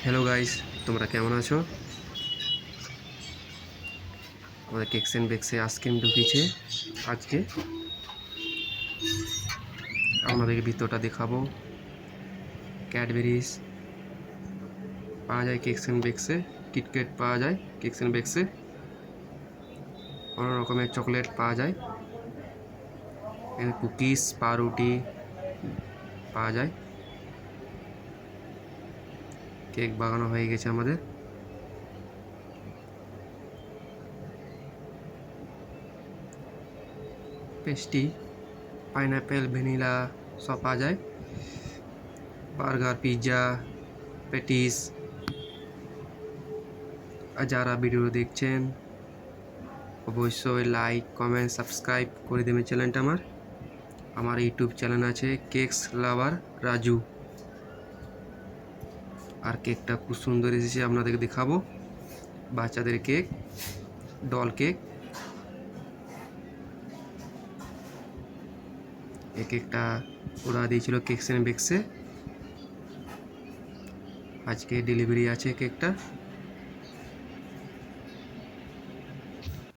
Hello guys, তোমরা কেমন আছো? আমাদের কেকস এন্ড বেকসে আইসক্রিম ঢুকিয়েছে আজকে। আপনাদেরকে ভিতরটা দেখাবো। ক্যাডবেরিজ পাওয়া যায় কেকস এন্ড বেকসে, কিটক্যাট পাওয়া যায় কেকস এন্ড বেকসে, অনেক রকমের চকলেট পাওয়া যায়, কুকিজ পাউরুটি পাওয়া যায়। কেক বানানো হয়ে গেছে আমাদের। পেস্ট্রি পাইনাপেল ভ্যানিলা সব পাওয়া যায়। Burger pizza patties. আর যারা ভিডিও দেখছেন অবশ্যই লাইক কমেন্ট সাবস্ক্রাইব করে দেবেন চ্যানেলটা। আমার ইউটিউব চ্যানেল আছে কেকস লাভার রাজু। আর কেকটা খুব সুন্দর এসেছে, আপনাদেরকে দেখাবো। বাচ্চাদের কেক, ডল কেক। এই কেকটা ওরা দিয়েছিল কেকস এন্ড বেকসে। আজকে ডেলিভারি আছে কেকটা।